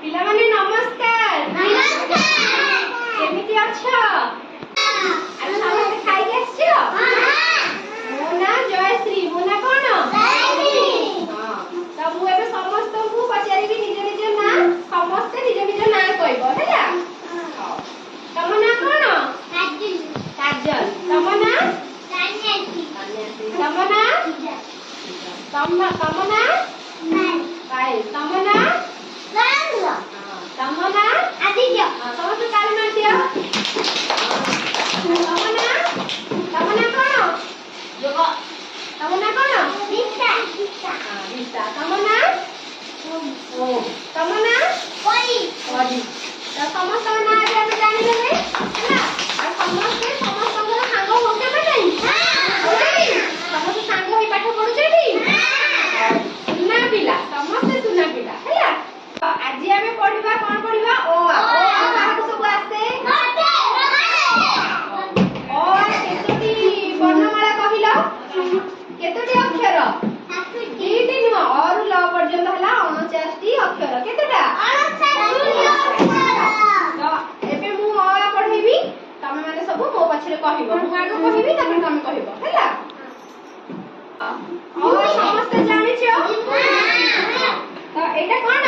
पिला माने नमस्कार। नमस्कार। केमिति अछ? अरे समस्त खाइ के आछियो? मो ना जयश्री। मो ना कोन? जयश्री। हां त मु एबे समस्त को पचारिबी निज निज ना समस्त निज निज ना कहबो हैला। हां तम ना कोन? काजल। काजल। तम ना? कान्यासी। कान्यासी। तम ना? तम ना? पायल। तम ना? रांद्र। तम ना? आदित्य। समस्त काली ना दियो। तम ना? कोन? जोग। तम ना कोन? विष्टा। विष्टा। तम ना? ओ। तम ना? कोई। कोई। त समस्त ना आबे हम जानि लेबे हैला। आ समस्त को सांग होके बेटै। हां। समस्त सांग होई पाठ पढु छेबी। हां। सुना पिला समस्त सुना पिला हैला। आज आमे पढिबा कोन पढिबा ओ आ काहाକୁ सब आसे ओ केतोटी वर्णमाला कहिलो केतोटी अक्षर दीटी नुह और ल पर्यंत हला 49 टी अक्षर केतोटा 49 अक्षर तो एबे मु आ पढेबी तमे माने सब मो पछरे कहिबो मु आगो कहिबी तमे तमे कहिबो हैला और समस्त जानि छियो तो एटा कोन